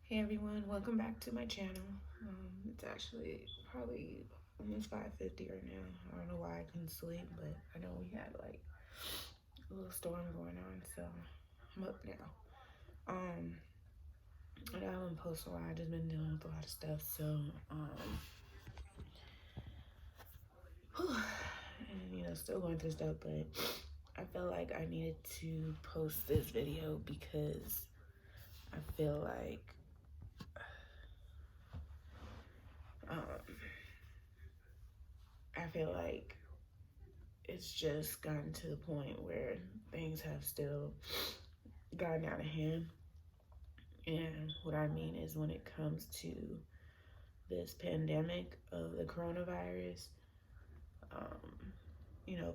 Hey everyone, welcome back to my channel. It's actually probably almost 5:50 right now. I don't know why I couldn't sleep, but I know we had like a little storm going on, so I'm up now. And I haven't posted a while. I just been dealing with a lot of stuff, so and still going through stuff, but I felt like I needed to post this video because I feel like um I feel like it's just gotten to the point where things have still gotten out of hand. And what I mean is, when it comes to this pandemic of the coronavirus, um,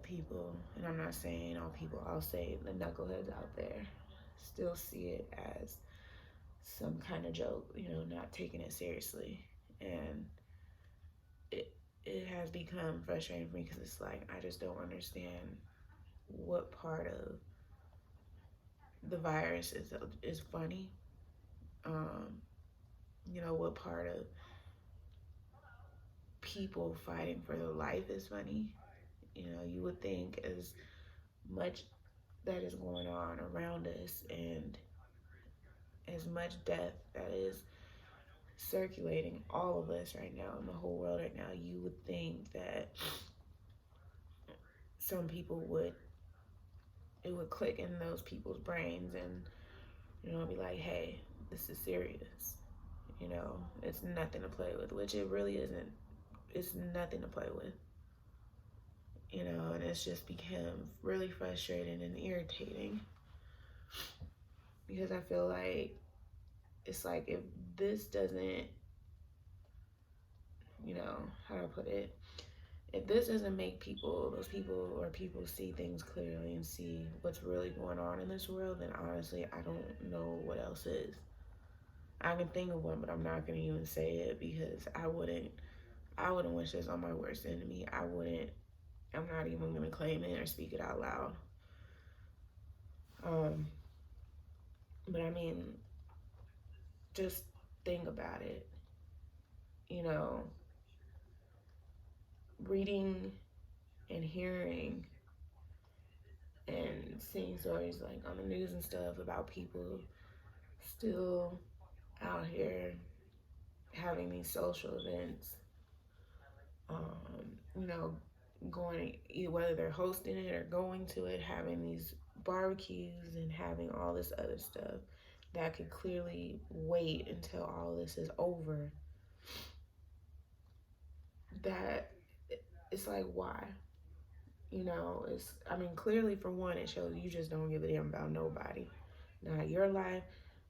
people, and I'm not saying all people, I'll say the knuckleheads out there still see it as some kind of joke, not taking it seriously. And it, it has become frustrating for me because it's like, I just don't understand what part of the virus is funny. Um, what part of people fighting for their life is funny. You would think as much that is going on around us and as much death that is circulating all of us right now in the whole world right now, you would think that some people would it would click in those people's brains and be like, hey, this is serious. It's nothing to play with, which it really isn't. It's nothing to play with. And it's just become really frustrating and irritating because I feel like it's like, if this doesn't, how do I put it? If this doesn't make those people or people see things clearly and see what's really going on in this world, then honestly, I don't know what else is. I can think of one, but I'm not gonna even say it because I wouldn't wish this on my worst enemy. I'm not even gonna claim it or speak it out loud. Um, but I mean, just think about it. You know, reading and hearing and seeing stories like on the news and stuff about people still out here having these social events, you know, going, whether they're hosting it or going to it, having these barbecues and having all this other stuff that could clearly wait until all this is over. That it's like, why? I mean, clearly, for one, it shows you just don't give a damn about nobody. Not your life,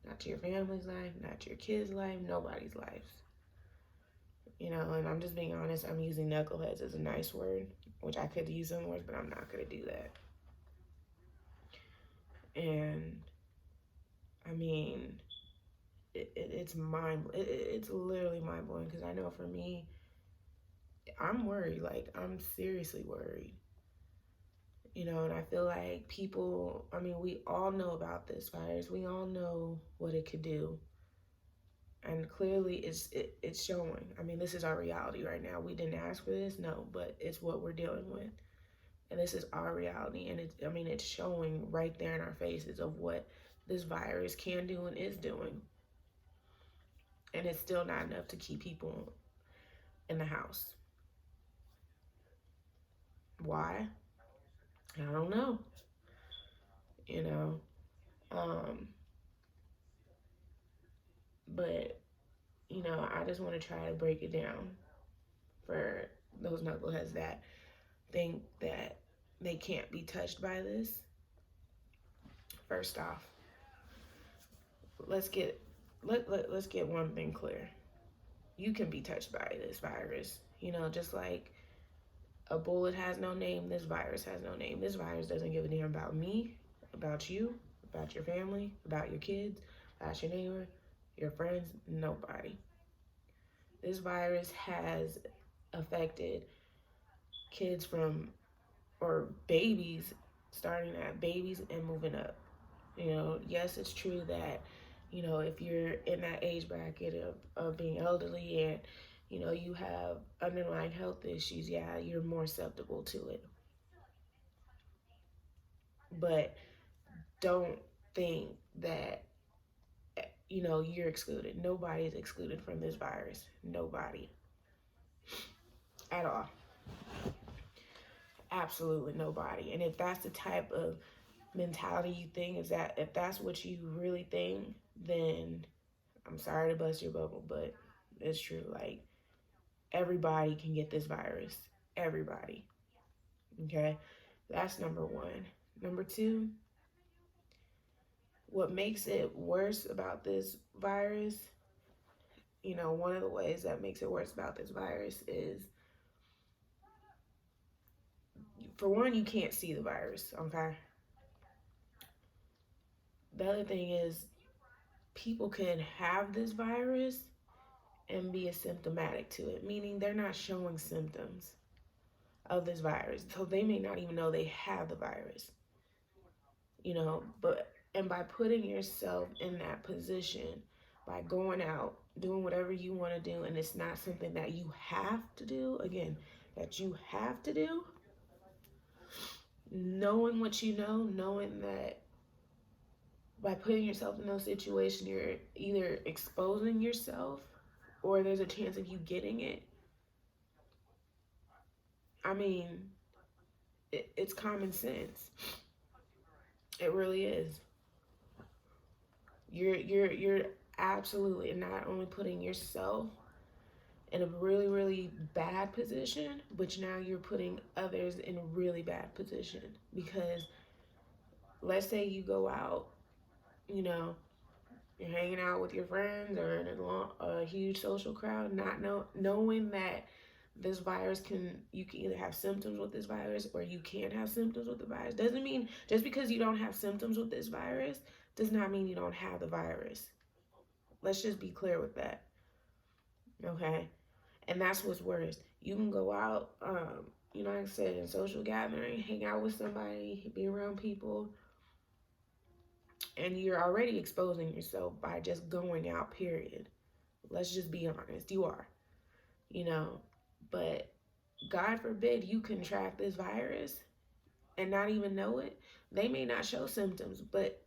not your family's life, not your kids' life, nobody's life. And I'm just being honest, I'm using knuckleheads as a nice word, which I could use some words, but I'm not going to do that. And I mean, it's it's literally mind blowing because I know for me, I'm worried. Like, I'm seriously worried. And I feel like people, I mean, we all know about this virus. We all know what it could do. And clearly it's showing. I mean, this is our reality right now. We didn't ask for this, no, but it's what we're dealing with. And this is our reality. And it's showing right there in our faces of what this virus can do and is doing. And it's still not enough to keep people in the house. Why? I don't know. You know, um, but I just want to try to break it down for those knuckleheads that think that they can't be touched by this. First off, let's get let's get one thing clear. You can be touched by this virus. Just like a bullet has no name, this virus has no name. This virus doesn't give a damn about me, about you, about your family, about your kids, about your neighbor, your friends, nobody. This virus has affected kids or babies, starting at babies and moving up. Yes, it's true that, If you're in that age bracket of being elderly and, you have underlying health issues, yeah, you're more susceptible to it. But don't think that, you're excluded. Nobody is excluded from this virus. Nobody. At all. Absolutely nobody. And if that's the type of mentality you think, if that's what you really think, then I'm sorry to bust your bubble, but it's true. Like, everybody can get this virus. Everybody. Okay? That's number one. Number two, what makes it worse about this virus, one of the ways that makes it worse about this virus is, for one, you can't see the virus, okay? The other thing is, people can have this virus and be asymptomatic to it, meaning they're not showing symptoms of this virus. So they may not even know they have the virus, and by putting yourself in that position, by going out, doing whatever you want to do, and it's not something that you have to do, again, that you have to do, knowing what you know, knowing that by putting yourself in those situations, you're either exposing yourself or there's a chance of you getting it. I mean, it's common sense. It really is. You're absolutely not only putting yourself in a really, really bad position, but now you're putting others in a really bad position. Because let's say you go out, you're hanging out with your friends or in a huge social crowd, not knowing that this virus you can either have symptoms with this virus or you can't have symptoms with the virus. Doesn't mean, just because you don't have symptoms with this virus does not mean you don't have the virus. Let's just be clear with that. Okay? And that's what's worse. You can go out, like I said, in social gathering, hang out with somebody, be around people, and you're already exposing yourself by just going out, period. Let's just be honest. You are, but God forbid you contract this virus and not even know it. They may not show symptoms, but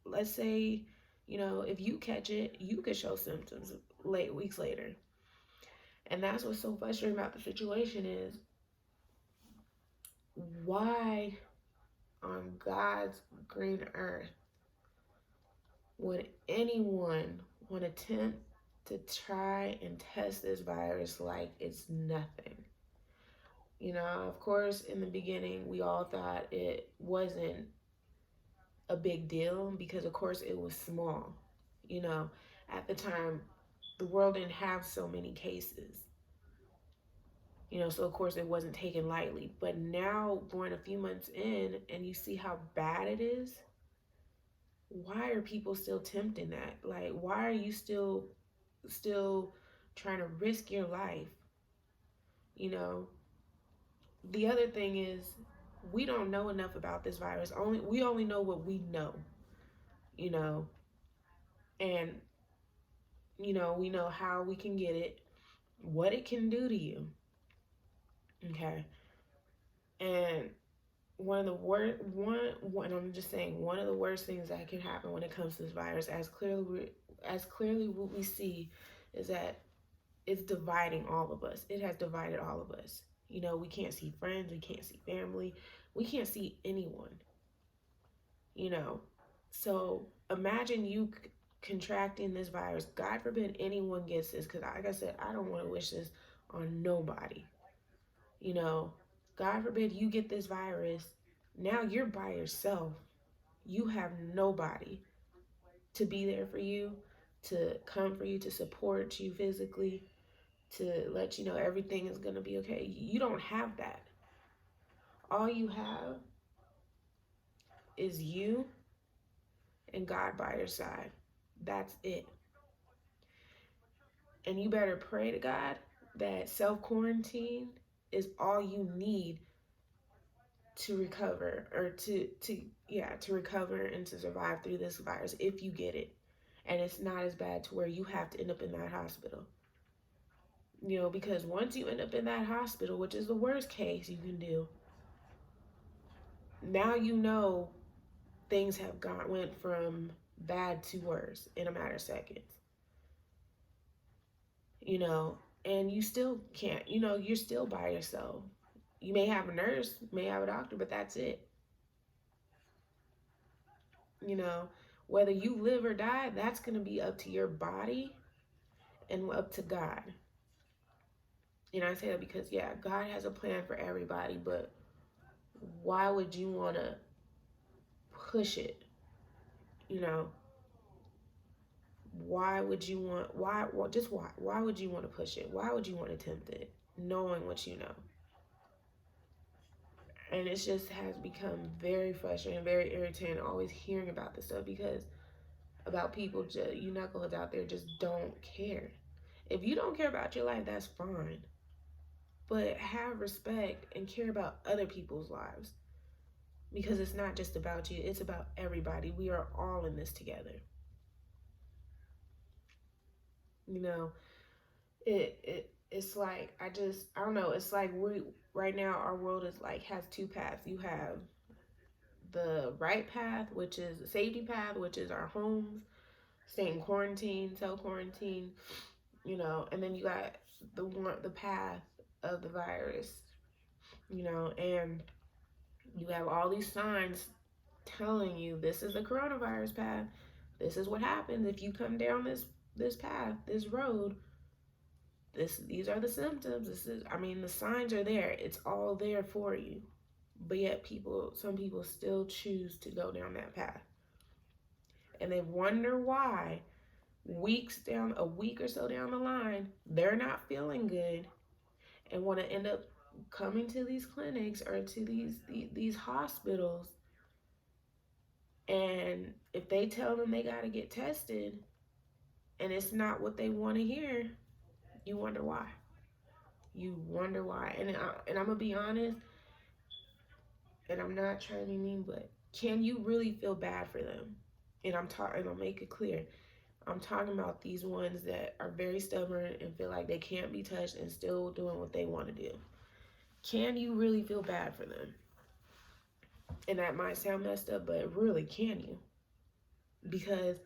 let's say, if you catch it, you could show symptoms weeks later. And that's what's so frustrating about the situation is, why on God's green earth would anyone want to attempt to try and test this virus like it's nothing? Of course, in the beginning, we all thought it wasn't a big deal because, of course, it was small. At the time, the world didn't have so many cases. So of course it wasn't taken lightly. But now, going a few months in, and you see how bad it is, why are people still tempting that? Like, why are you still trying to risk your life? The other thing is, we don't know enough about this virus. We only know what we know. And we know how we can get it, what it can do to you. Okay. And one of the worst, I'm just saying, one of the worst things that can happen when it comes to this virus, as clearly what we see, is that it's dividing all of us. It has divided all of us. We can't see friends, we can't see family, we can't see anyone. So imagine you contracting this virus. God forbid anyone gets this, because like I said, I don't want to wish this on nobody. God forbid you get this virus. Now you're by yourself. You have nobody to be there for you, to come for you, to support you physically, to let you know everything is going to be okay. You don't have that. All you have is you and God by your side. That's it. And you better pray to God that self-quarantine is all you need to recover, or to recover and to survive through this virus if you get it. and it's not as bad to where you have to end up in that hospital. Because once you end up in that hospital, which is the worst case you can do, now things have went from bad to worse in a matter of seconds. And you still can't, you're still by yourself. You may have a nurse, may have a doctor, but that's it. Whether you live or die, that's going to be up to your body and up to God. And I say that because, yeah, God has a plan for everybody, but why would you want to push it? Why would you want, why would you want to push it? Why would you want to tempt it, knowing what you know? And it just has become very frustrating, very irritating, always hearing about this stuff, because about people, you knuckleheads out there just don't care. If you don't care about your life, that's fine. But have respect and care about other people's lives. Because it's not just about you, it's about everybody. We are all in this together. It's like, I don't know, it's like right now our world is like, has two paths. You have the right path, which is the safety path, which is our homes, stay in quarantine, self-quarantine, and then you got the path of the virus, and you have all these signs telling you this is the coronavirus path. This is what happens if you come down this path, this road. These are the symptoms. The signs are there. It's all there for you. But yet some people still choose to go down that path. And they wonder why a week or so down the line, they're not feeling good and want to end up coming to these clinics or to these hospitals. And if they tell them they got to get tested and it's not what they want to hear, you wonder why. And I'm going to be honest, and I'm not trying to be mean, but can you really feel bad for them? And I'll make it clear. I'm talking about these ones that are very stubborn and feel like they can't be touched and still doing what they want to do. Can you really feel bad for them? And that might sound messed up, but really, can you? Because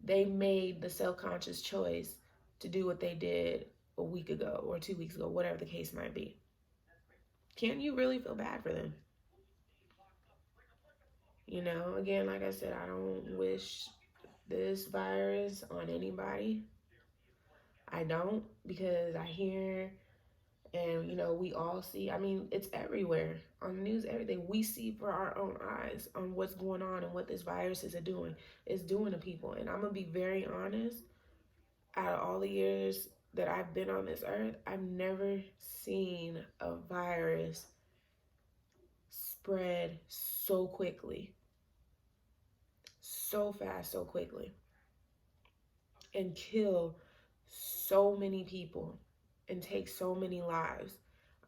they made the self-conscious choice to do what they did a week ago or 2 weeks ago, whatever the case might be. Can you really feel bad for them? Again, like I said, I don't wish this virus on anybody. I don't, because I hear and we all see, it's everywhere on the news, everything. We see for our own eyes on what's going on and what this virus is doing to people. And I'm gonna be very honest, out of all the years that I've been on this earth, I've never seen a virus spread so quickly, so fast, so quickly, and kill so many people and take so many lives.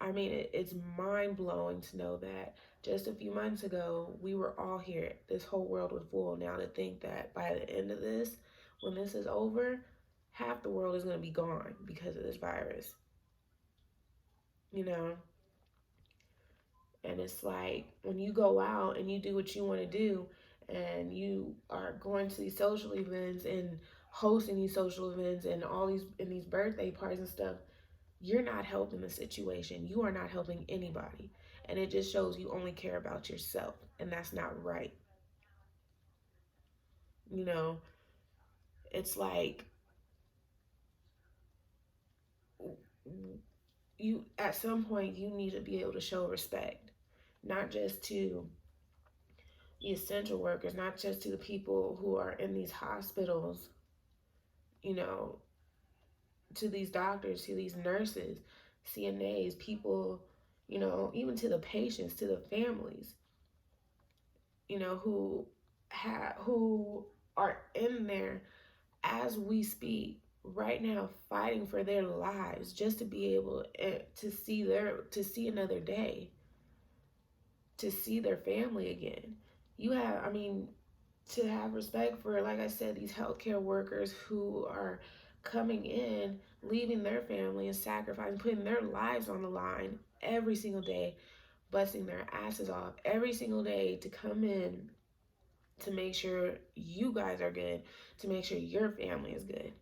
It's mind-blowing to know that just a few months ago, we were all here. This whole world was full. Now to think that by the end of this, when this is over, half the world is going to be gone because of this virus. And it's like, when you go out and you do what you want to do, and you are going to these social events and hosting these social events and these birthday parties and stuff, you're not helping the situation. You are not helping anybody. And it just shows you only care about yourself. And that's not right. It's like, at some point, you need to be able to show respect. Not just to the essential workers, not just to the people who are in these hospitals, to these doctors, to these nurses, CNAs, people, even to the patients, to the families, who are in there as we speak right now, fighting for their lives just to be able to see another day, to see their family again. to have respect for, like I said, these healthcare workers who are coming in, leaving their family and sacrificing, putting their lives on the line every single day, busting their asses off every single day to come in to make sure you guys are good, to make sure your family is good.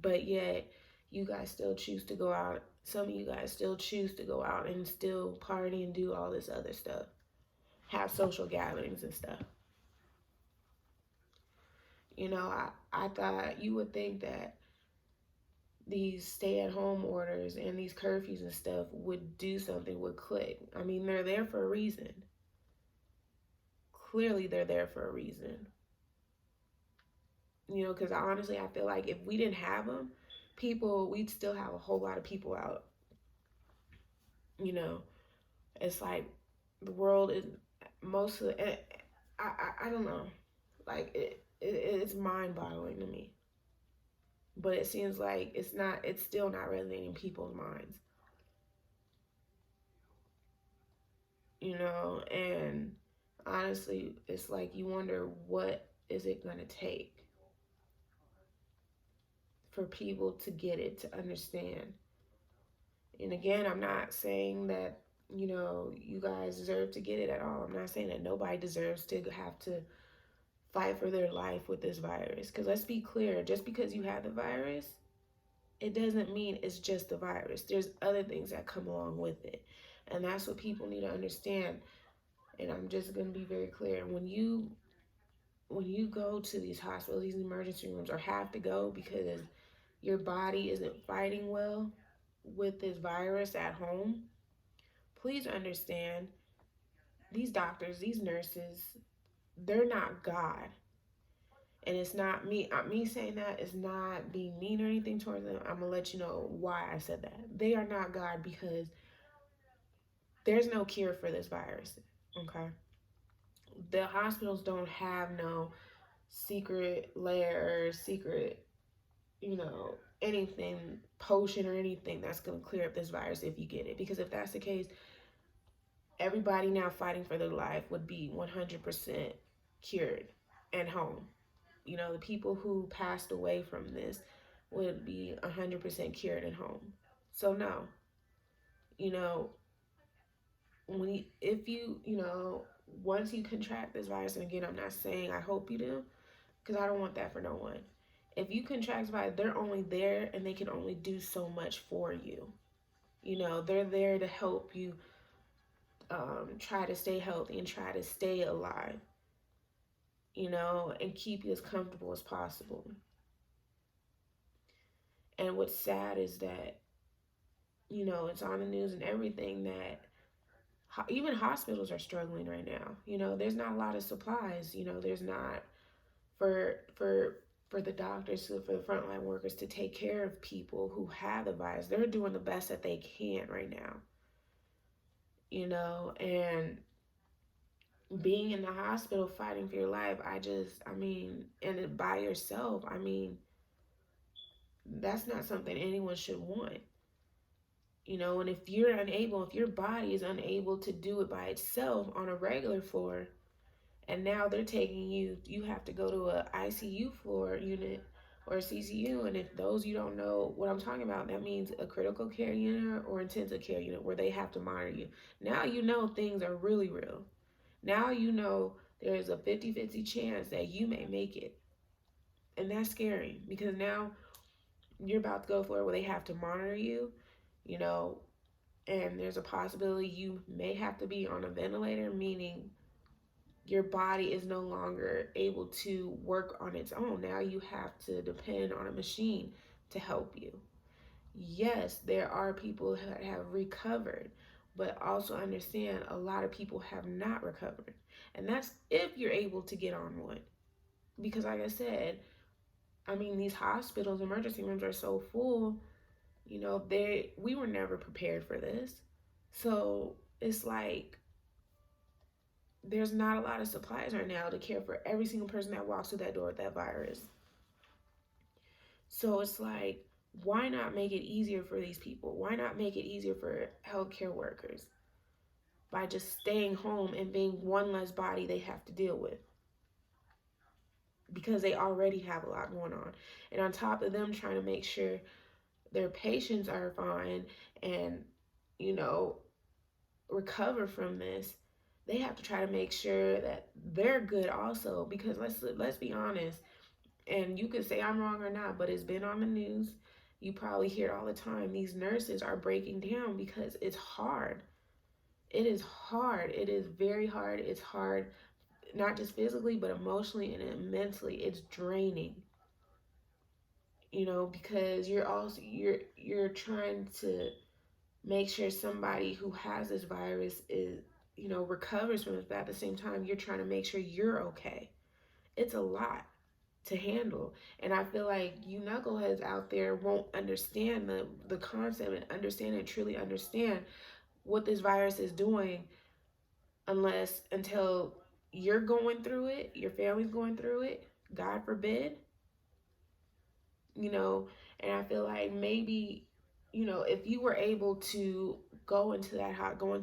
But yet, you guys still choose to go out. Some of you guys still choose to go out and still party and do all this other stuff, have social gatherings and stuff. I thought you would think that these stay-at-home orders and these curfews and stuff would do something, would click. I mean, they're there for a reason. Clearly, they're there for a reason. Because honestly, I feel like if we didn't have them, we'd still have a whole lot of people out. You know, it's like the world is most of the, I don't know. Like, it's mind-boggling to me. But it seems like it's still not resonating in people's minds. And honestly, it's like you wonder, what is it going to take for people to get it, to understand. And again, I'm not saying that you guys deserve to get it at all. I'm not saying that nobody deserves to have to fight for their life with this virus, because let's be clear, just because you have the virus, it doesn't mean it's just the virus. There's other things that come along with it, and that's what people need to understand. And I'm just going to be very clear. When you go to these hospitals, these emergency rooms, or have to go because your body isn't fighting well with this virus at home, please understand, these doctors, these nurses, they're not God. And it's not me saying that is not being mean or anything towards them. I'm gonna let you know why I said that. They are not God, because there's no cure for this virus. Okay, the hospitals don't have no secret lair or secret, anything, potion or anything that's going to clear up this virus if you get it. Because if that's the case, everybody now fighting for their life would be 100% cured and home. The people who passed away from this would be 100% cured and home. So no, you know, if once you contract this virus, and again, I'm not saying I hope you do, because I don't want that for no one. If you contract virus, they're only there and they can only do so much for you. They're there to help you try to stay healthy and try to stay alive, and keep you as comfortable as possible. And what's sad is that, it's on the news and everything that even hospitals are struggling right now. There's not a lot of supplies. There's not for the doctors, for the frontline workers to take care of people who have the virus. They're doing the best that they can right now. And being in the hospital fighting for your life, and by yourself, that's not something anyone should want. And if your body is unable to do it by itself on a regular floor, and now they're taking you have to go to a ICU floor unit or a CCU. And if those you don't know what I'm talking about, that means a critical care unit or intensive care unit, where they have to monitor you. Now things are really real. Now there's a 50-50 chance that you may make it. And that's scary, because now you're about to go for it where they have to monitor you, and there's a possibility you may have to be on a ventilator, meaning your body is no longer able to work on its own. Now you have to depend on a machine to help you. Yes, there are people that have recovered, but also understand a lot of people have not recovered. And that's if you're able to get on one. Because like I said, these hospitals, emergency rooms are so full, we were never prepared for this. So it's like there's not a lot of supplies right now to care for every single person that walks through that door with that virus. So it's like, why not make it easier for these people? Why not make it easier for healthcare workers by just staying home and being one less body they have to deal with? because they already have a lot going on. And on top of them trying to make sure their patients are fine and, you know, recover from this, they have to try to make sure that they're good also. Because let's be honest, and you can say I'm wrong or not, but it's been on the news. You probably hear it all the time. These nurses are breaking down because it's hard. It is hard. It is very hard. It's hard, not just physically, but emotionally and mentally. It's draining. You know, because you're trying to make sure somebody who has this virus is, you know, recovers from it, but at the same time you're trying to make sure you're okay. It's a lot to handle. And I feel like you knuckleheads out there won't understand the concept and understand and truly understand what this virus is doing until you're going through it, your family's going through it, God forbid, you know. And I feel like maybe, you know, if you were able to go into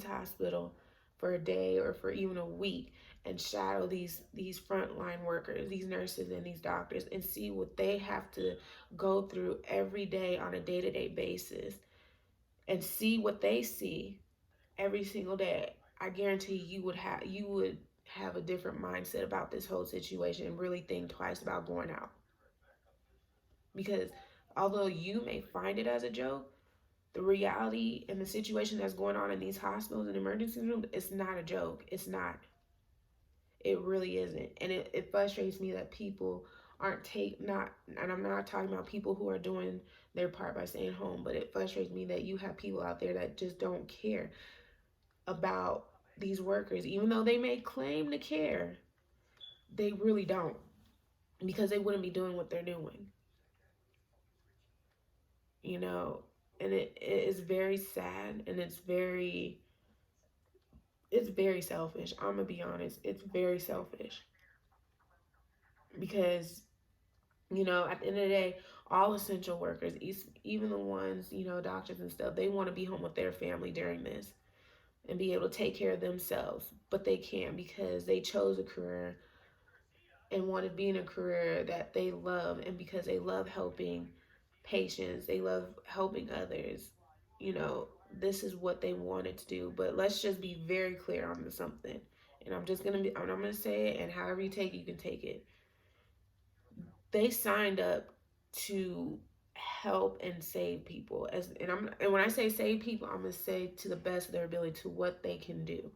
hospital for a day or for even a week and shadow these frontline workers, these nurses and these doctors, and see what they have to go through every day on a day-to-day basis, and see what they see every single day, I guarantee you would have a different mindset about this whole situation and really think twice about going out. Because although you may find it as a joke, the reality and the situation that's going on in these hospitals and emergency rooms, it's not a joke. It's not. It really isn't. And it frustrates me that people aren't not, and I'm not talking about people who are doing their part by staying home, but it frustrates me that you have people out there that just don't care about these workers. Even though they may claim to care, they really don't, because they wouldn't be doing what they're doing, you know. And it is very sad, and it's very selfish. I'm gonna be honest, it's very selfish. Because, you know, at the end of the day, all essential workers, even the ones, you know, doctors and stuff, they want to be home with their family during this and be able to take care of themselves, but they can't because they chose a career and wanted to be in a career that they love, and because they love helping patients, they love helping others, you know, this is what they wanted to do. But let's just be very clear on something, and I'm gonna say it, and however you take it, you can take it. They signed up to help and save people, and when I say save people, I'm gonna say to the best of their ability, to what they can do.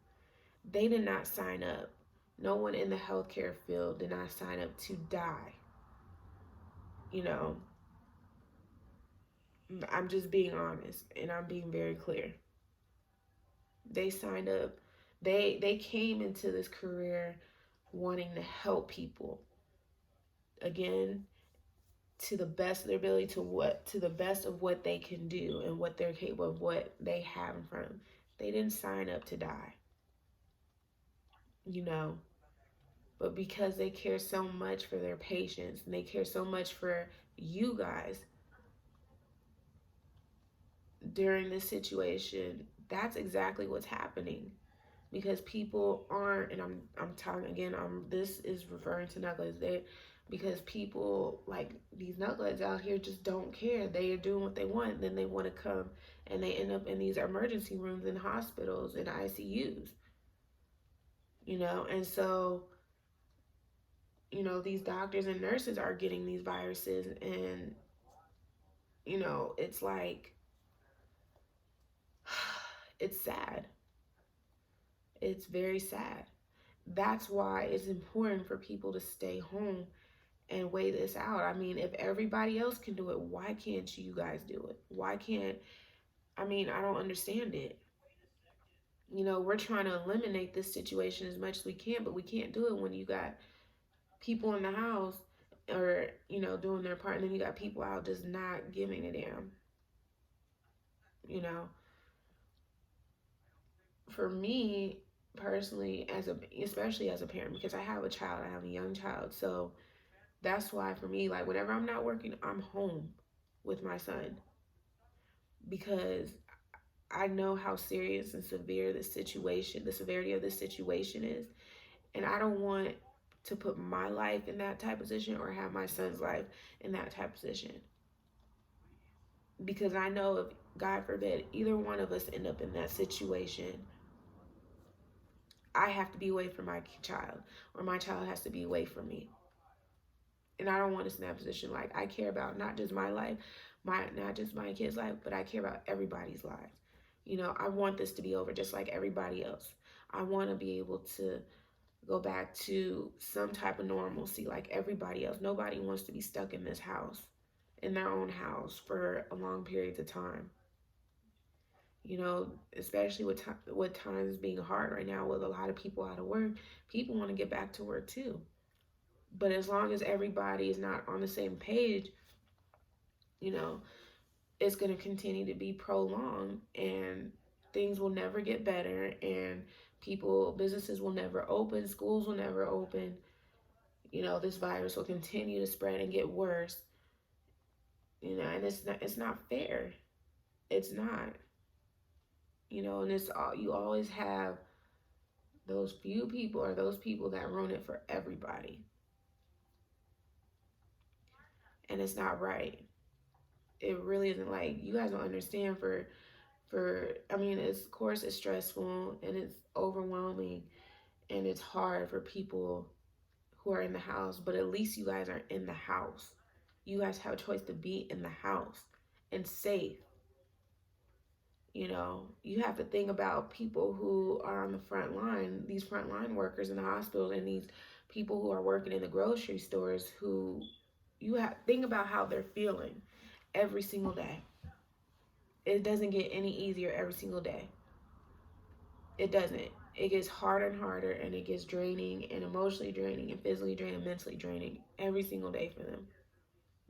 They did not sign up. No one in the healthcare field did not sign up to die. You know, I'm just being honest, and I'm being very clear. They signed up. They came into this career wanting to help people. Again, to the best of their ability, to the best of what they can do and what they're capable of, what they have in front of them. They didn't sign up to die. You know, but because they care so much for their patients and they care so much for you guys during this situation, that's exactly what's happening. Because people aren't, and I'm talking again, this is referring to knuckleheads. Because people like these knuckleheads out here just don't care. They are doing what they want, then they want to come and they end up in these emergency rooms in hospitals and ICUs, you know. And so, you know, these doctors and nurses are getting these viruses, and, you know, it's like, it's sad. It's very sad. That's why it's important for people to stay home and weigh this out. I mean, if everybody else can do it, why can't you guys do it? Why can't, I mean, I don't understand it. You know, we're trying to eliminate this situation as much as we can, but we can't do it when you got people in the house, or, you know, doing their part, and then you got people out just not giving a damn. You know, for me personally, especially as a parent, because I have a child, I have a young child, so that's why for me, like, whenever I'm not working, I'm home with my son, because I know how serious and severe the severity of this situation is. And I don't want to put my life in that type of position or have my son's life in that type of position. Because I know if, God forbid, either one of us end up in that situation, I have to be away from my child, or my child has to be away from me. And I don't want us in that position. Like, I care about not just my life, not just my kid's life, but I care about everybody's lives. You know, I want this to be over just like everybody else. I want to be able to go back to some type of normalcy like everybody else. Nobody wants to be stuck in this house, in their own house for a long periods of time. You know, especially with times being hard right now with a lot of people out of work, people want to get back to work too. But as long as everybody is not on the same page, you know, it's going to continue to be prolonged, and things will never get better, and businesses will never open, schools will never open. You know, this virus will continue to spread and get worse. You know, and it's not fair. It's not. You know, and it's all, you always have those few people or those people that ruin it for everybody. And it's not right. It really isn't. Like, you guys don't understand. I mean, it's, of course it's stressful and it's overwhelming and it's hard for people who are in the house, but at least you guys are in the house. You guys have a choice to be in the house and safe. You know, you have to think about people who are on the front line, these frontline workers in the hospital, and these people who are working in the grocery stores, who you have think about how they're feeling every single day. It doesn't get any easier every single day. It doesn't. It gets harder and harder, and it gets draining and emotionally draining and physically draining and mentally draining every single day for them,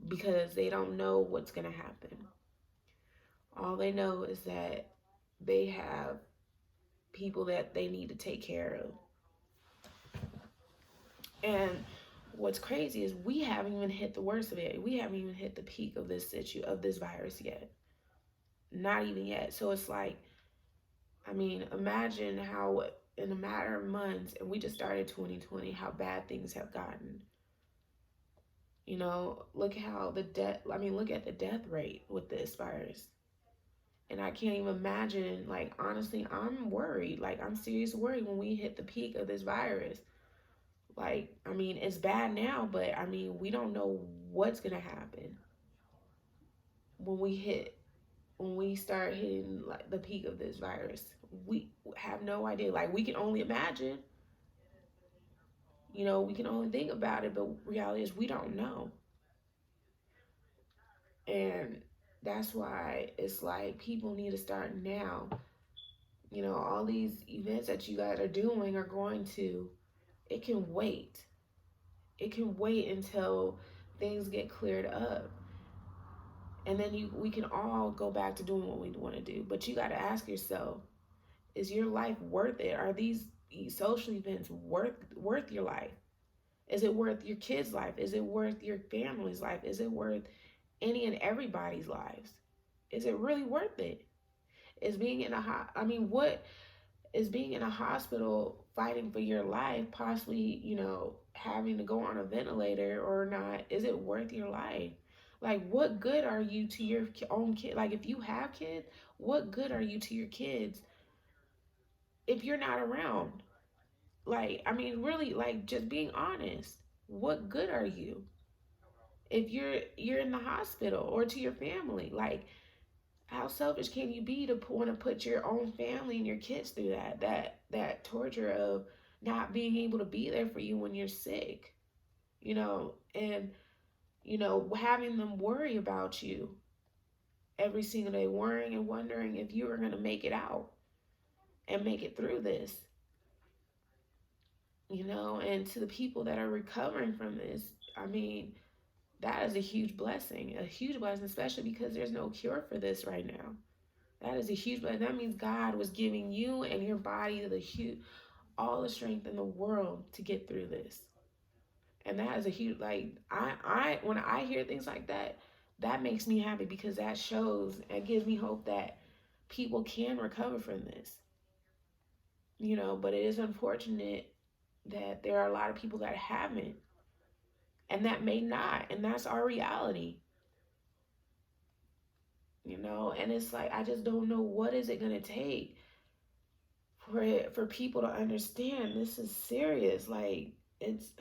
because they don't know what's going to happen. All they know is that they have people that they need to take care of. And what's crazy is we haven't even hit the worst of it. We haven't even hit the peak of this virus yet. Not even yet. So it's like, I mean, imagine how in a matter of months, and we just started 2020, how bad things have gotten. You know, look at the death rate with this virus. And I can't even imagine, like, honestly, I'm worried. Like, I'm seriously worried when we hit the peak of this virus. Like, I mean, it's bad now, but I mean, we don't know what's going to happen when we start hitting like the peak of this virus. We have no idea. Like, we can only imagine. You know, we can only think about it, but reality is we don't know. And that's why it's like people need to start now. You know, all these events that you guys are doing are going to, it can wait. It can wait until things get cleared up. And then we can all go back to doing what we want to do. But you got to ask yourself, is your life worth it? Are these social events worth your life? Is it worth your kids' life? Is it worth your family's life? Is it worth any and everybody's lives? Is it really worth it? Is being in what is being in a hospital fighting for your life, possibly, you know, having to go on a ventilator or not, is it worth your life? Like, what good are you to your own kid? Like, if you have kids, what good are you to your kids if you're not around? Like, I mean, really, like, just being honest. What good are you if you're in the hospital, or to your family? Like, how selfish can you be to want to put your own family and your kids through that torture of not being able to be there for you when you're sick, you know, and you know, having them worry about you every single day, worrying and wondering if you are going to make it out and make it through this, you know. And to the people that are recovering from this, I mean, that is a huge blessing, especially because there's no cure for this right now. That is a huge blessing. That means God was giving you and your body all the strength in the world to get through this. And that is a huge, like, I when I hear things like that, that makes me happy, because that shows and gives me hope that people can recover from this. You know, but it is unfortunate that there are a lot of people that haven't, and that may not, and that's our reality, and it's like I just don't know what is it going to take for people to understand this is serious. Like, it's,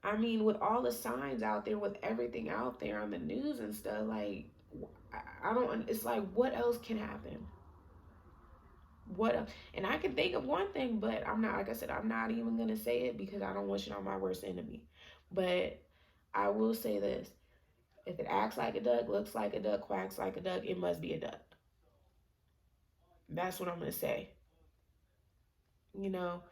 I mean, with all the signs out there, with everything out there on the news and stuff, like, I don't, it's like, what else can happen? What else? And I can think of one thing, but I'm not, like I said, I'm not even going to say it because I don't wish it on my worst enemy. But I will say this: if it acts like a duck, looks like a duck, quacks like a duck, it must be a duck. That's what I'm going to say. You know,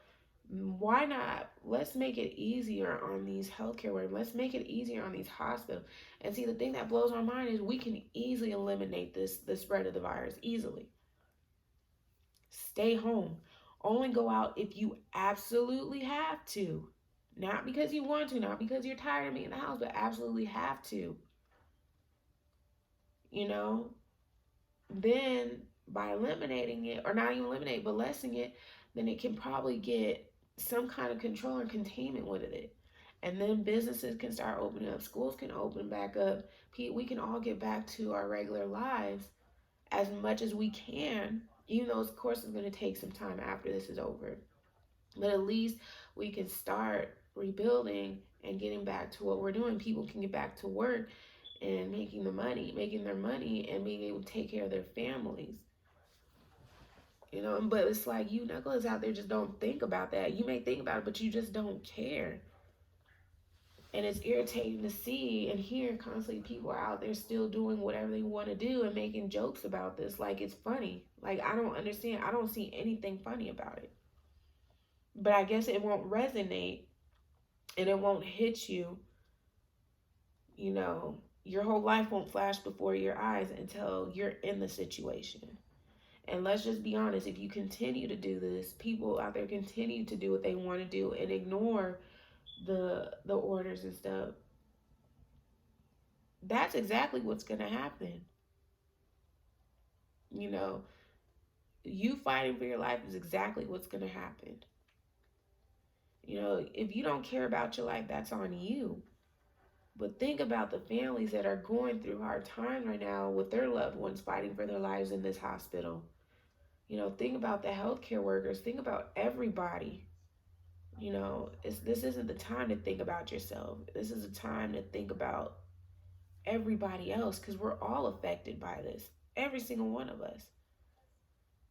why not? Let's make it easier on these healthcare workers. Let's make it easier on these hospitals. And see, the thing that blows my mind is we can easily eliminate the spread of the virus easily. Stay home. Only go out if you absolutely have to. Not because you want to, not because you're tired of being in the house, but absolutely have to. You know, then by eliminating it, or not even eliminate, but lessening it, then it can probably get some kind of control and containment with it. And then businesses can start opening up, schools can open back up. We can all get back to our regular lives as much as we can, even though, of course, it's going to take some time after this is over. But at least we can start rebuilding and getting back to what we're doing. People can get back to work and making their money and being able to take care of their families. But it's like you knuckleheads out there just don't think about that. You may think about it, but you just don't care. And it's irritating to see and hear constantly people out there still doing whatever they want to do and making jokes about this. Like, it's funny. Like, I don't understand. I don't see anything funny about it. But I guess it won't resonate and it won't hit you. Your whole life won't flash before your eyes until you're in the situation. And let's just be honest, if you continue to do this, people out there continue to do what they want to do and ignore the orders and stuff, that's exactly what's going to happen. You know, you fighting for your life is exactly what's going to happen. If you don't care about your life, that's on you. But think about the families that are going through hard times right now with their loved ones fighting for their lives in this hospital. Think about the healthcare workers. Think about everybody. This isn't the time to think about yourself. This is a time to think about everybody else, because we're all affected by this. Every single one of us.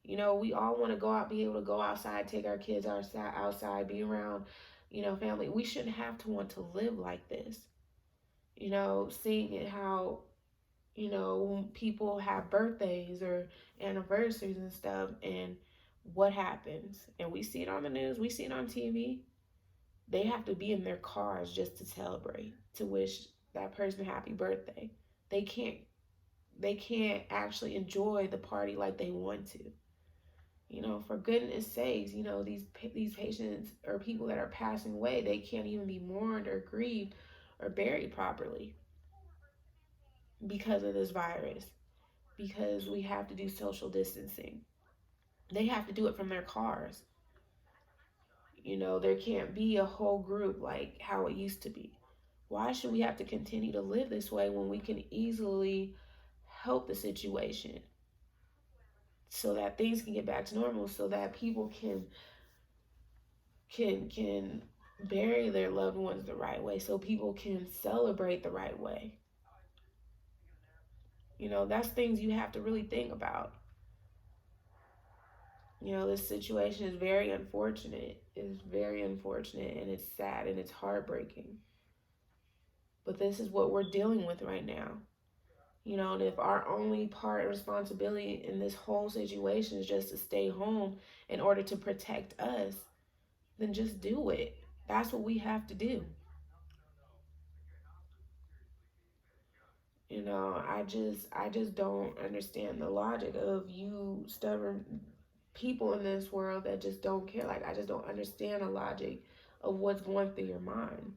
We all want to go out, be able to go outside, take our kids outside, be around, family. We shouldn't have to want to live like this. Seeing it how, when people have birthdays or anniversaries and stuff, and what happens. And we see it on the news, we see it on TV. They have to be in their cars just to celebrate, to wish that person happy birthday. They can't actually enjoy the party like they want to. For goodness sakes, these patients or people that are passing away, they can't even be mourned or grieved or buried properly because of this virus, because we have to do social distancing. They have to do it from their cars. There can't be a whole group like how it used to be. Why should we have to continue to live this way when we can easily help the situation so that things can get back to normal, so that people can bury their loved ones the right way, so people can celebrate the right way? That's things you have to really think about. This situation is very unfortunate. It's very unfortunate, and it's sad, and it's heartbreaking. But this is what we're dealing with right now. And if our only part and responsibility in this whole situation is just to stay home in order to protect us, then just do it. That's what we have to do. I just don't understand the logic of you stubborn people in this world that just don't care. Like, I just don't understand the logic of what's going through your mind.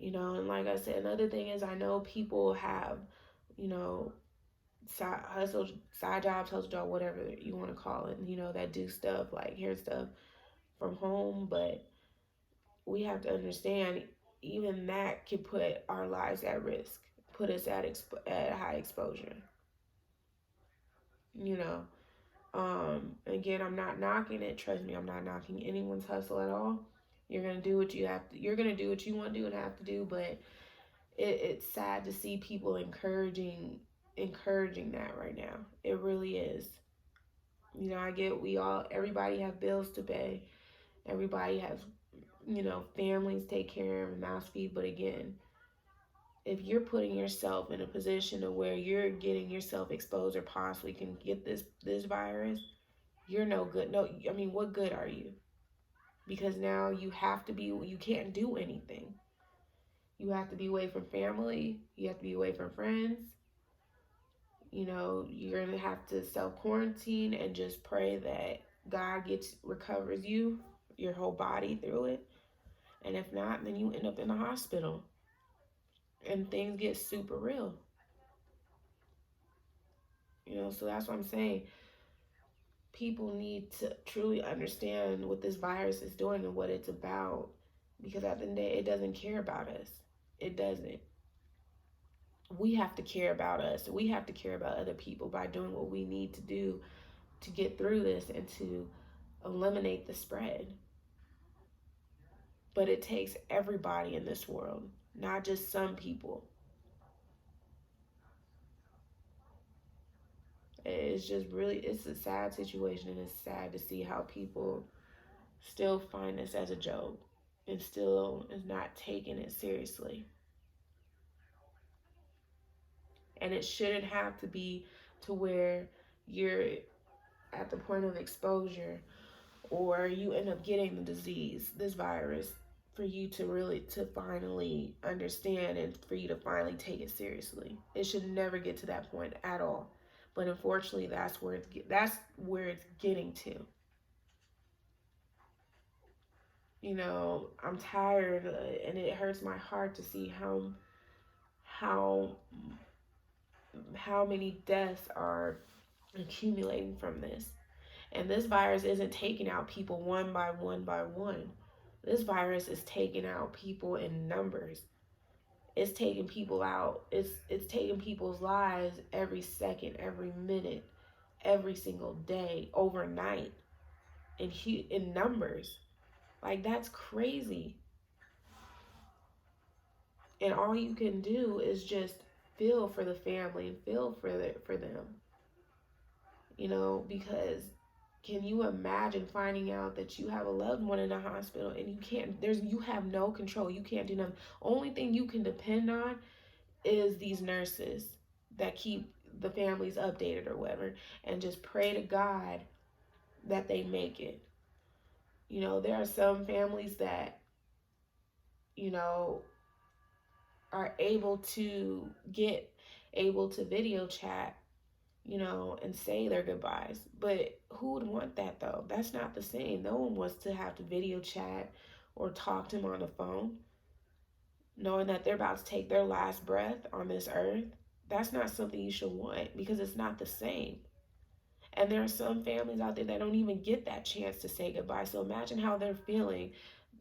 And like I said, another thing is, I know people have, you know, side jobs, hustle job, whatever you want to call it, that do stuff like hair stuff from home. But we have to understand, even that can put our lives at risk, put us at high exposure. You know, again, I'm not knocking it. Trust me, I'm not knocking anyone's hustle at all. You're gonna do what you have to. You're gonna do what you want to do and have to do. But it's sad to see people encouraging that right now. It really is. I get everybody have bills to pay. Everybody has, families take care of and mouths feed. But again, if you're putting yourself in a position of where you're getting yourself exposed or possibly can get this virus, you're no good. No, I mean, what good are you? Because now you can't do anything. You have to be away from family. You have to be away from friends. You're going to have to self quarantine and just pray that God recovers your whole body through it. And if not, then you end up in the hospital and things get super real. So that's what I'm saying. People need to truly understand what this virus is doing and what it's about. Because at the end of the day, it doesn't care about us. It doesn't. We have to care about us. We have to care about other people by doing what we need to do to get through this and to eliminate the spread. But it takes everybody in this world, not just some people. It's just it's a sad situation, and it's sad to see how people still find this as a joke and still is not taking it seriously. And it shouldn't have to be to where you're at the point of exposure or you end up getting the disease, this virus, for you to finally understand and for you to finally take it seriously. It should never get to that point at all. But unfortunately, that's where it's getting to. I'm tired, and it hurts my heart to see how many deaths are accumulating from this. And this virus isn't taking out people one by one by one. This virus is taking out people in numbers. It's taking people out. It's taking people's lives every second, every minute, every single day, overnight, in numbers. Like, that's crazy. And all you can do is just feel for the family and feel for them. Because can you imagine finding out that you have a loved one in a hospital and you have no control. You can't do nothing. Only thing you can depend on is these nurses that keep the families updated or whatever, and just pray to God that they make it. There are some families that, are able to video chat, and say their goodbyes. But who would want that though? That's not the same. No one wants to have to video chat or talk to them on the phone, knowing that they're about to take their last breath on this earth. That's not something you should want, because it's not the same. And there are some families out there that don't even get that chance to say goodbye. So imagine how they're feeling,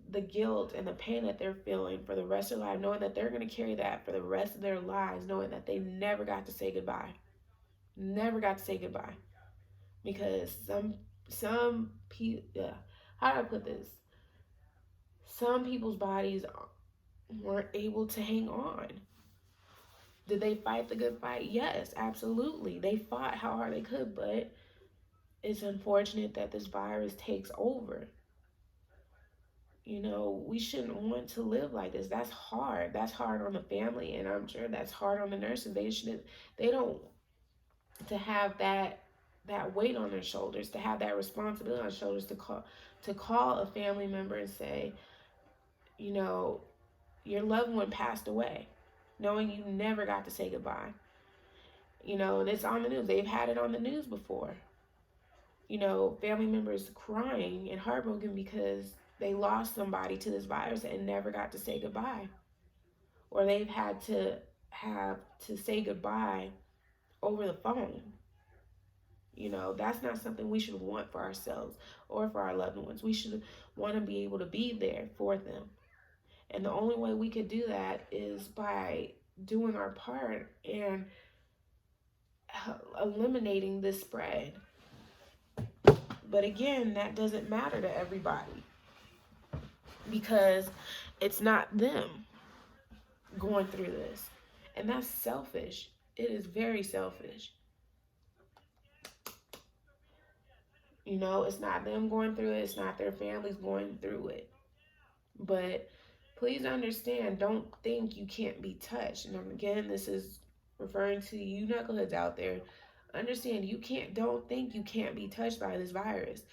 the guilt and the pain that they're feeling for the rest of their life, knowing that they're going to carry that for the rest of their lives, knowing that they never got to say goodbye. Never got to say goodbye. Because some people, how do I put this? Some people's bodies weren't able to hang on. Did they fight the good fight? Yes, absolutely. They fought how hard they could, but it's unfortunate that this virus takes over. We shouldn't want to live like this. That's hard. That's hard on the family, and I'm sure that's hard on the nurses. They don't to have that weight on their shoulders, to have that responsibility on their shoulders to call a family member and say, your loved one passed away, knowing you never got to say goodbye. And it's on the news. They've had it on the news before. Family members crying and heartbroken because they lost somebody to this virus and never got to say goodbye. Or they've had to say goodbye over the phone. You know, that's not something we should want for ourselves or for our loved ones. We should want to be able to be there for them. And the only way we could do that is by doing our part and eliminating this spread. But again, that doesn't matter to everybody because it's not them going through this. And that's selfish. It is very selfish. You know, it's not them going through it. It's not their families going through it. But please understand, don't think you can't be touched. And again, this is referring to you knuckleheads out there. Understand, don't think you can't be touched by this virus.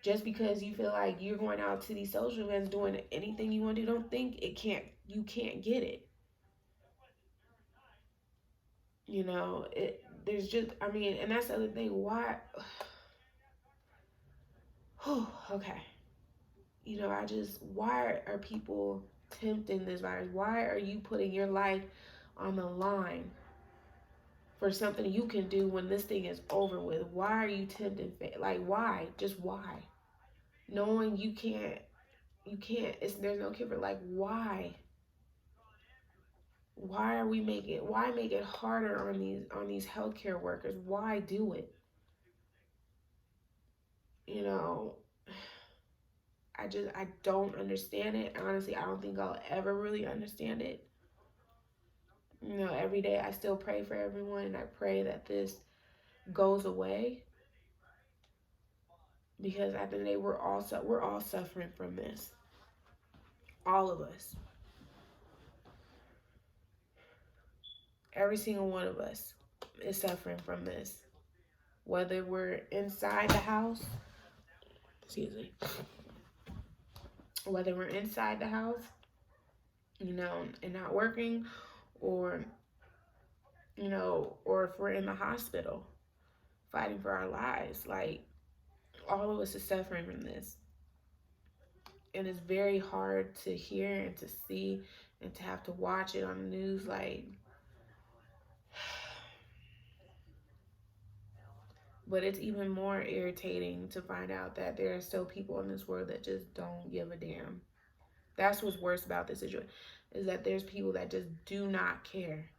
Just because you feel like you're going out to these social events doing anything you want to do, don't think you can't get it. You know, there's just, I mean, and that's the other thing. Why? Okay. You know, why are people tempting this virus? Why are you putting your life on the line for something you can do when this thing is over with? Why are you tempting? Like, why? Just why? Knowing you can't, there's no cure. Like, why? Why make it harder on these healthcare workers? Why do it? You know, I don't understand it. Honestly, I don't think I'll ever really understand it. You know, every day I still pray for everyone, and I pray that this goes away, because at the end of the day, we're all suffering from this. All of us. Every single one of us is suffering from this. Whether we're inside the house, excuse me, whether we're inside the house, you know, and not working, or, you know, or if we're in the hospital fighting for our lives, like, all of us is suffering from this. And it's very hard to hear and to see and to have to watch it on the news. Like, but it's even more irritating to find out that there are still people in this world that just don't give a damn. That's what's worse about this situation, is that there's people that just do not care.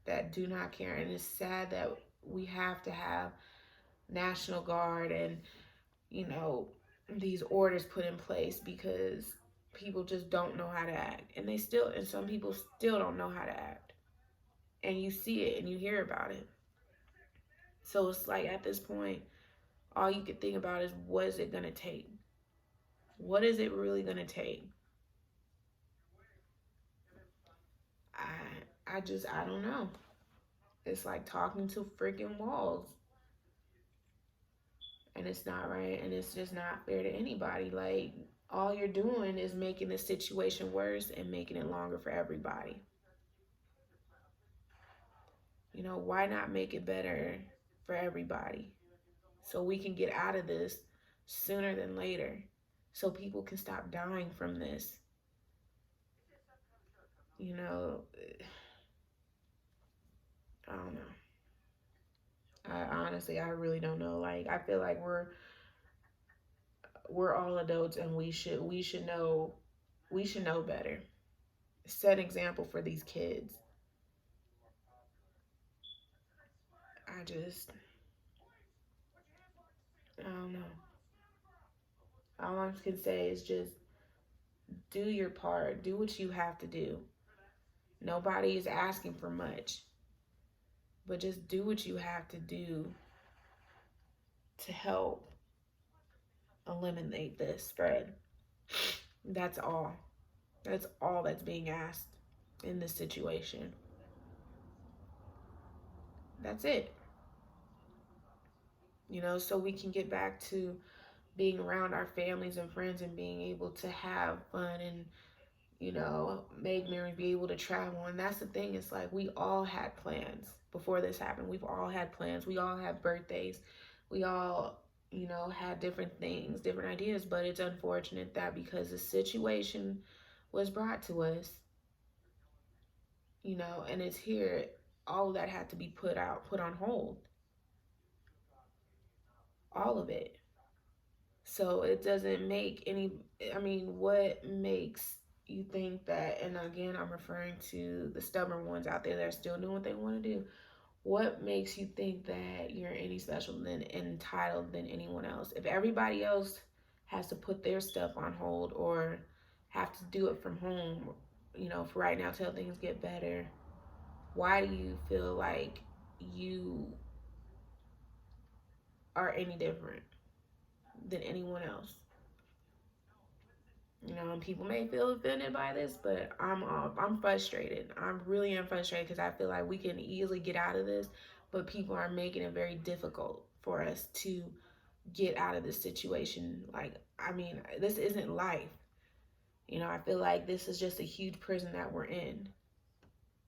That do not care. And it's sad that we have to have National Guard and, you know, these orders put in place because people just don't know how to act. And some people still don't know how to act. And you see it and you hear about it. So it's like, at this point, all you can think about is, what is it going to take? What is it really going to take? I don't know. It's like talking to freaking walls. And it's not right, and it's just not fair to anybody. Like, all you're doing is making the situation worse and making it longer for everybody. You know, why not make it better for everybody, so we can get out of this sooner than later, so people can stop dying from this? You know, I don't know. I really don't know. Like, I feel like we're all adults, and we should know better. Set an example for these kids. I don't know. All I can say is just do your part. Do what you have to do. Nobody is asking for much, but just do what you have to do to help eliminate this spread. That's all. That's all that's being asked in this situation. That's it. You know, so we can get back to being around our families and friends and being able to have fun and, you know, make memories, be able to travel. And that's the thing. It's like, we all had plans before this happened. We've all had plans. We all had birthdays. We all, you know, had different things, different ideas. But it's unfortunate that because the situation was brought to us, you know, and it's here, all of that had to be put on hold. All of it. So it doesn't make any, I mean, what makes you think that, and again, I'm referring to the stubborn ones out there that are still doing what they want to do. What makes you think that you're any special than entitled than anyone else? If everybody else has to put their stuff on hold or have to do it from home, for right now till things get better, why do you feel like you are any different than anyone else? And people may feel offended by this, but I'm frustrated. I'm really am frustrated because I feel like we can easily get out of this, but people are making it very difficult for us to get out of this situation. Like, I mean, this isn't life. I feel like this is just a huge prison that we're in.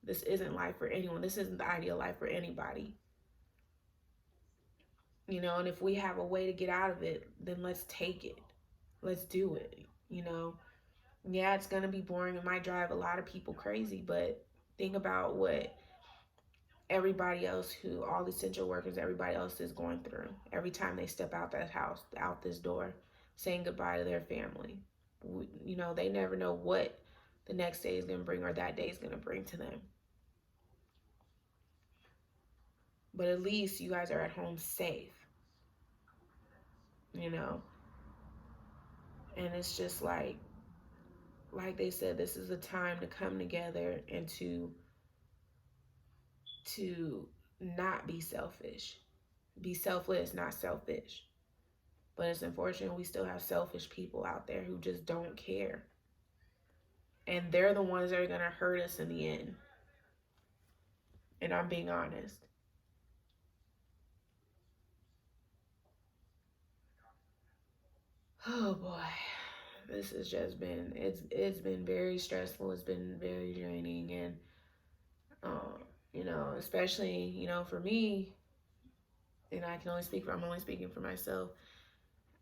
This isn't life for anyone. This isn't the ideal life for anybody. And if we have a way to get out of it, then let's take it. Let's do it. Yeah, it's going to be boring. It might drive a lot of people crazy, but think about what everybody else all the essential workers, everybody else is going through every time they step out that house, out this door, saying goodbye to their family. They never know what the next day is going to bring or that day is going to bring to them. But at least you guys are at home safe, and it's just like they said, this is a time to come together and to not be selfish. Be selfless, not selfish. But it's unfortunate we still have selfish people out there who just don't care. And they're the ones that are going to hurt us in the end. And I'm being honest. Oh boy. This has just been, it's been very stressful. It's been very draining. And, especially, for me, and I'm only speaking for myself.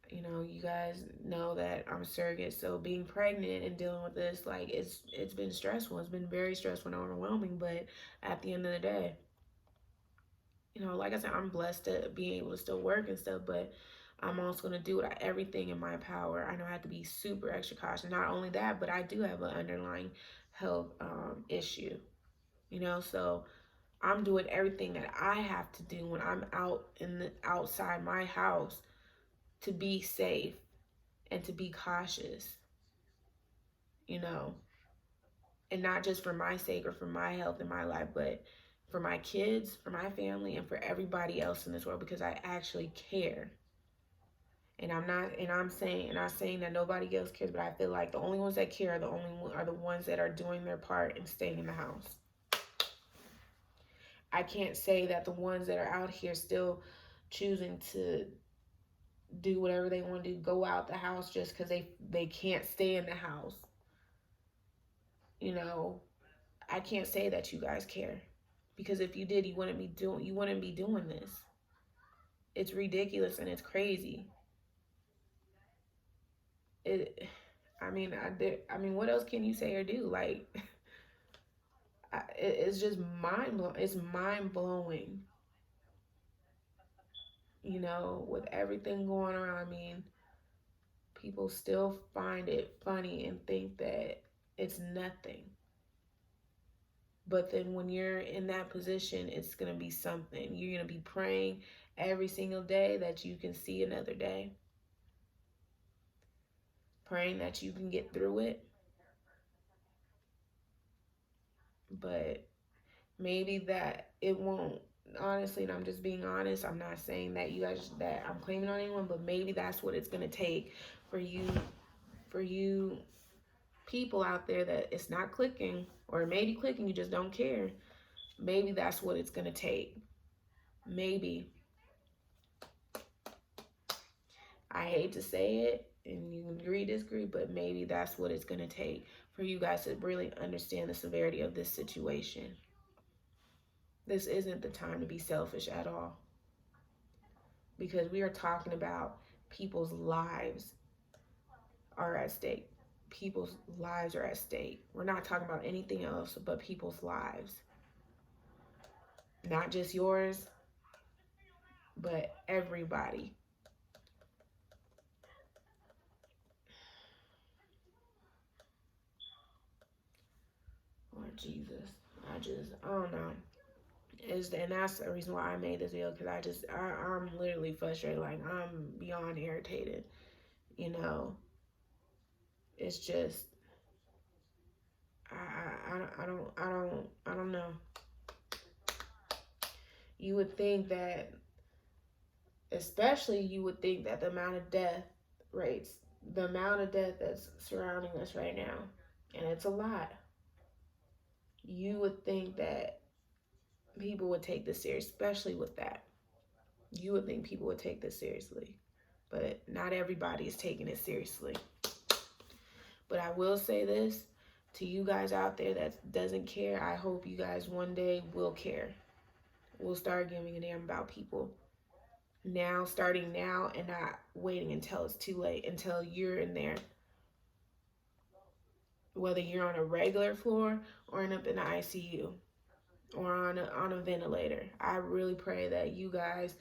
You guys know that I'm a surrogate, so being pregnant and dealing with this, like, it's been stressful. It's been very stressful and overwhelming, but at the end of the day, like I said, I'm blessed to be able to still work and stuff, but I'm also going to do everything in my power. I know I have to be super extra cautious. Not only that, but I do have an underlying health issue, so I'm doing everything that I have to do when I'm outside my house to be safe and to be cautious, and not just for my sake or for my health and my life, but for my kids, for my family, and for everybody else in this world, because I actually care. And I'm not saying that nobody else cares, but I feel like the only ones that care are the ones that are doing their part and staying in the house. I can't say that the ones that are out here still choosing to do whatever they want to do, go out the house just because they can't stay in the house. I can't say that you guys care, because if you did, you wouldn't be doing this. It's ridiculous and it's crazy. I mean, what else can you say or do? Like, it's just mind blowing. It's mind blowing. With everything going on, I mean, people still find it funny and think that it's nothing. But then when you're in that position, it's going to be something. You're going to be praying every single day that you can see another day. Praying that you can get through it. But maybe that it won't. Honestly, and I'm just being honest, I'm not saying that I'm claiming on anyone, but maybe that's what it's going to take for you people out there that it's not clicking, or it may be clicking, you just don't care. Maybe that's what it's going to take. Maybe. I hate to say it, and you agree, disagree, but maybe that's what it's going to take for you guys to really understand the severity of this situation. This isn't the time to be selfish at all, because we are talking about people's lives are at stake. People's lives are at stake. We're not talking about anything else but people's lives. Not just yours, but everybody. Lord Jesus. I don't know. And that's the reason why I made this video, because I'm literally frustrated. Like, I'm beyond irritated. You know, it's just, I don't know. You would think that, especially you would think that the amount of death rates, the amount of death that's surrounding us right now, and it's a lot, you would think that people would take this serious, especially with that. You would think people would take this seriously, but not everybody is taking it seriously. But I will say this to you guys out there that doesn't care. I hope you guys one day will care. We'll start giving a damn about people now, starting now, and not waiting until it's too late, until you're in there. Whether you're on a regular floor or up in the ICU or on a ventilator. I really pray that you guys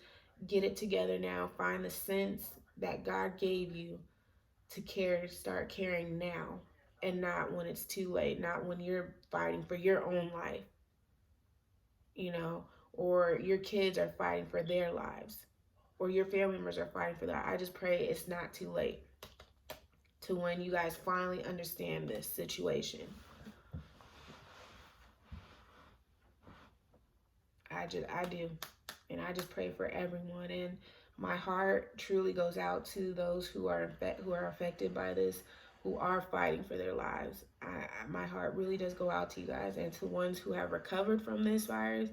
get it together now. Find the sense that God gave you to care, start caring now, and not when it's too late, not when you're fighting for your own life, you know, or your kids are fighting for their lives, or your family members are fighting for that. I just pray it's not too late to when you guys finally understand this situation. I do. And I just pray for everyone. And my heart truly goes out to those who are affected by this, who are fighting for their lives. My heart really does go out to you guys, and to ones who have recovered from this virus.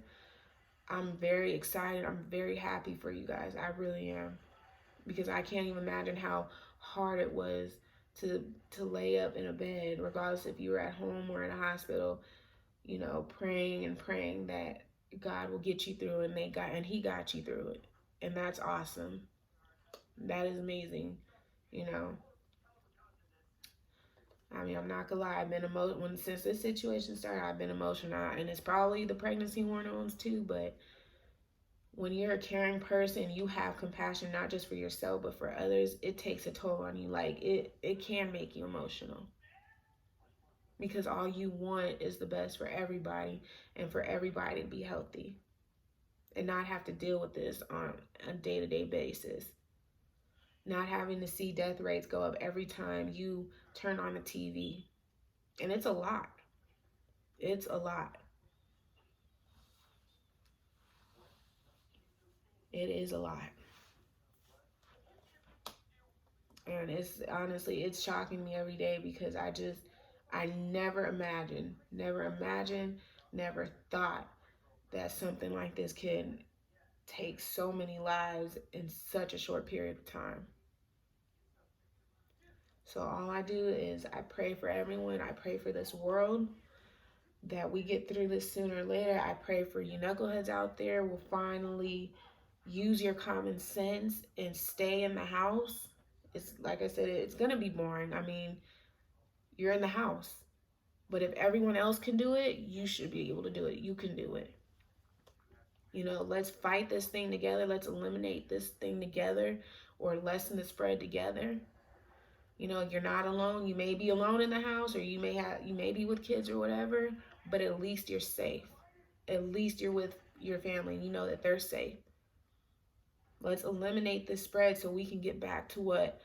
I'm very excited. I'm very happy for you guys. I really am, because I can't even imagine how hard it was to lay up in a bed, regardless if you were at home or in a hospital, you know, praying and praying that God will get you through, and He got you through it, and that's awesome. That is amazing, you know. I mean, I'm not gonna lie. I've been since this situation started. I've been emotional, and it's probably the pregnancy hormones too. But when you're a caring person, you have compassion not just for yourself but for others. It takes a toll on you. Like it can make you emotional, because all you want is the best for everybody, and for everybody to be healthy and not have to deal with this on a day-to-day basis. Not having to see death rates go up every time you turn on the TV. And it's a lot. It's a lot. It is a lot. And it's honestly, it's shocking me every day, because I never imagined, never thought that something like this can take so many lives in such a short period of time. So all I do is I pray for everyone. I pray for this world, that we get through this sooner or later. I pray for you knuckleheads out there will finally use your common sense and stay in the house. It's like I said, it's gonna be boring. I mean, you're in the house. But if everyone else can do it, you should be able to do it. You can do it. You know, let's fight this thing together. Let's eliminate this thing together, or lessen the spread together. You know, you're not alone. You may be alone in the house, or you may be with kids or whatever, but at least you're safe. At least you're with your family and you know that they're safe. Let's eliminate this spread so we can get back to what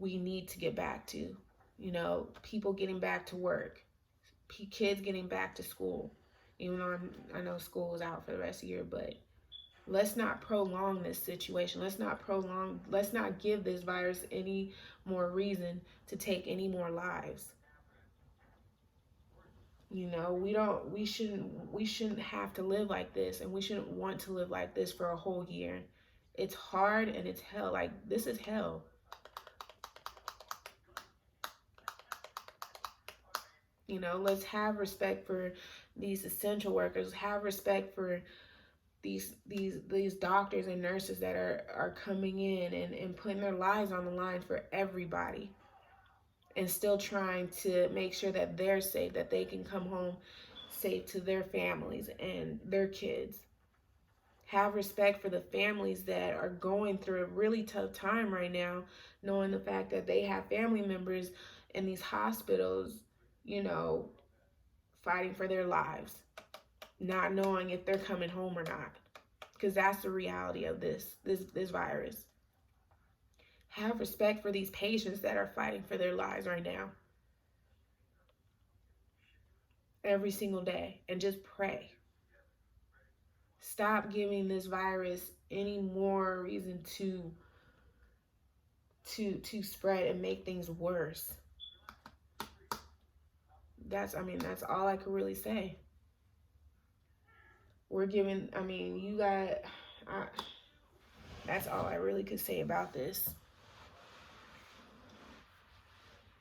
we need to get back to. You know, people getting back to work, kids getting back to school. Even though I know school is out for the rest of the year, but let's not prolong this situation. Let's not give this virus any more reason to take any more lives. You know, we shouldn't have to live like this, and we shouldn't want to live like this for a whole year. It's hard and it's hell. Like, this is hell. You know, let's have respect for these essential workers. Have respect for these doctors and nurses that are coming in and putting their lives on the line for everybody, and still trying to make sure that they're safe, that they can come home safe to their families and their kids. Have respect for the families that are going through a really tough time right now, knowing the fact that they have family members in these hospitals, you know, fighting for their lives, not knowing if they're coming home or not. Because that's the reality of this virus. Have respect for these patients that are fighting for their lives right now. Every single day. And just pray. Stop giving this virus any more reason to spread and make things worse. That's all I could really say. We're giving, that's all I really could say about this.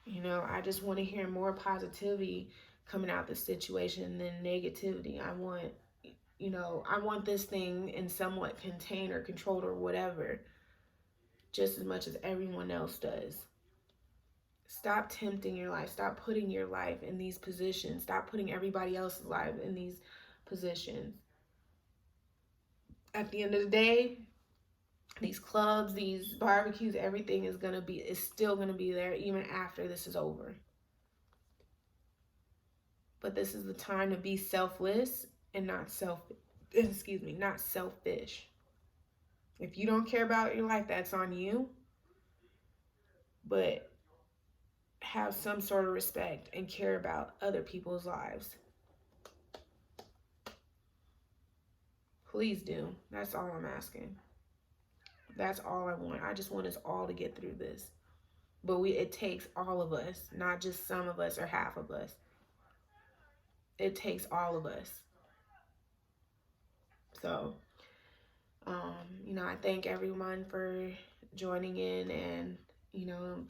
You know, I just want to hear more positivity coming out the situation than negativity. I want this thing in somewhat contained or controlled or whatever, just as much as everyone else does. Stop tempting your life. Stop putting your life in these positions. Stop putting everybody else's life in these positions. At the end of the day, these clubs, these barbecues, everything is still gonna be there even after this is over. But this is the time to be selfless and not selfish. If you don't care about your life, that's on you. But have some sort of respect and care about other people's lives. Please do. That's all I'm asking. That's all I want. I just want us all to get through this. But it takes all of us, not just some of us or half of us. It takes all of us. So, I thank everyone for joining in and,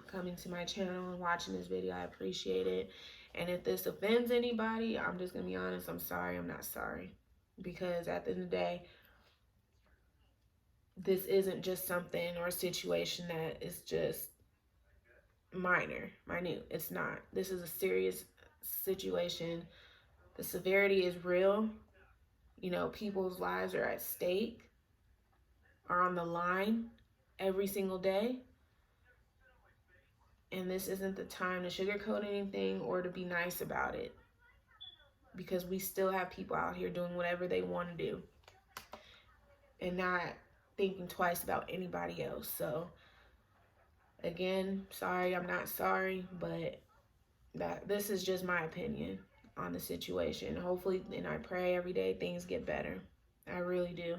coming to my channel and watching this video. I appreciate it. And if this offends anybody, I'm just going to be honest. I'm sorry. I'm not sorry. Because at the end of the day, this isn't just something or a situation that is just minute. It's not. This is a serious situation. The severity is real. People's lives are at stake, are on the line every single day. And this isn't the time to sugarcoat anything or to be nice about it. Because we still have people out here doing whatever they want to do. And not thinking twice about anybody else. So, again, sorry, I'm not sorry. But this is just my opinion on the situation. Hopefully, and I pray every day things get better. I really do.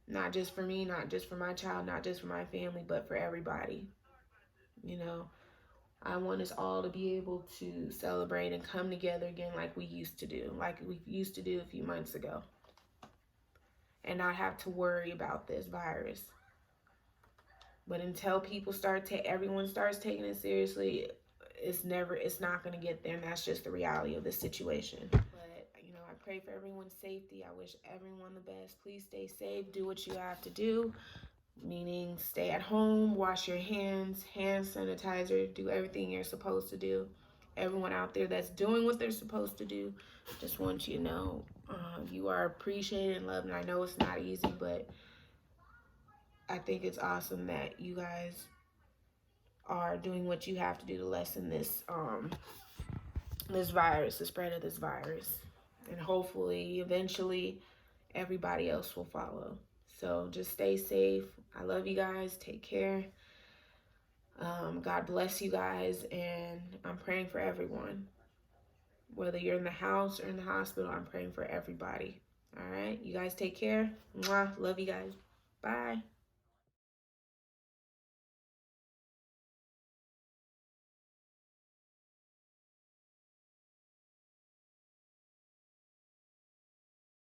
Not just for me, not just for my child, not just for my family, but for everybody. I want us all to be able to celebrate and come together again like we used to do a few months ago. And not have to worry about this virus. But until everyone starts taking it seriously, it's not going to get there. And that's just the reality of this situation. But, I pray for everyone's safety. I wish everyone the best. Please stay safe. Do what you have to do. Meaning stay at home, wash your hands, hand sanitizer, do everything you're supposed to do. Everyone out there that's doing what they're supposed to do, just want you to know you are appreciated and loved. And I know it's not easy, but I think it's awesome that you guys are doing what you have to do to lessen this virus, the spread of this virus. And hopefully, eventually, everybody else will follow. So just stay safe. I love you guys. Take care. God bless you guys. And I'm praying for everyone. Whether you're in the house or in the hospital, I'm praying for everybody. All right? You guys take care. Mwah. Love you guys. Bye.